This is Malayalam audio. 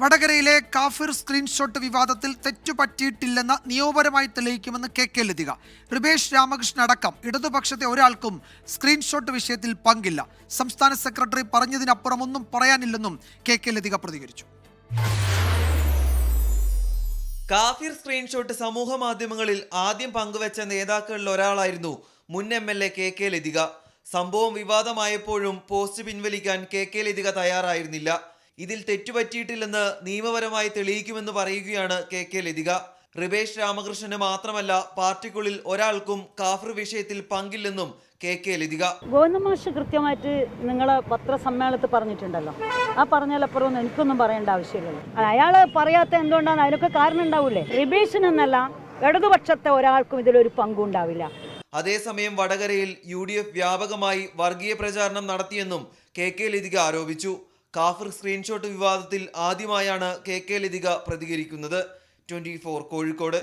വടകരയിലെ കാഫിർ സ്ക്രീൻഷോട്ട് വിവാദത്തിൽ തെറ്റുപറ്റിയിട്ടില്ലെന്ന് നിയമപരമായി തെളിയിക്കുമെന്ന് കെ ലതിക. റിബേഷ് രാമകൃഷ്ണൻ അടക്കം ഇടതുപക്ഷത്തെ ഒരാൾക്കും സ്ക്രീൻഷോട്ട് വിഷയത്തിൽ പങ്കില്ല. സംസ്ഥാന സെക്രട്ടറി പറഞ്ഞതിനപ്പുറം ഒന്നും പറയാനില്ലെന്നും കെ ലതിക പ്രതികരിച്ചു. കാഫിർ സ്ക്രീൻഷോട്ട് സമൂഹ മാധ്യമങ്ങളിൽ ആദ്യം പങ്കുവച്ച നേതാക്കളിൽ ഒരാളായിരുന്നു മുൻ MLA കെ ലതിക. സംഭവം വിവാദമായപ്പോഴും പോസ്റ്റ് പിൻവലിക്കാൻ കെ ലതിക തയ്യാറായിരുന്നില്ല. ഇതിൽ തെറ്റുപറ്റിയിട്ടില്ലെന്ന് നിയമപരമായി തെളിയിക്കുമെന്ന് പറയുകയാണ് കെ ലതിക. റിബേഷ് രാമകൃഷ്ണന് മാത്രമല്ല പാർട്ടിക്കുള്ളിൽ ഒരാൾക്കും കാഫിർ വിഷയത്തിൽ പങ്കില്ലെന്നും കെ ലതിക. ഗോവിന്ദമാഷ് കൃത്യമായിട്ട് നിങ്ങളെ പത്രസമ്മേളനത്തിൽ പറഞ്ഞിട്ടുണ്ടല്ലോ. ആ പറഞ്ഞാലപ്പുറം എനിക്കൊന്നും പറയേണ്ട ആവശ്യമില്ലല്ലോ. അയാൾ പറയാത്ത എന്തുകൊണ്ടാണ്? അതിനൊക്കെ കാരണം ഉണ്ടാവൂലേ? റിബേഷിനെന്നല്ല ഇടതുപക്ഷത്തെ ഒരാൾക്കും ഇതിലൊരു പങ്കുണ്ടാവില്ല. അതേസമയം വടകരയിൽ UDF വ്യാപകമായി വർഗീയ പ്രചാരണം നടത്തിയെന്നും കെ ലതിക ആരോപിച്ചു. കാഫിർ സ്ക്രീൻഷോട്ട് വിവാദത്തിൽ ആദ്യമായാണ് കെ ലതിക പ്രതികരിക്കുന്നത്. 24 കോഴിക്കോട്.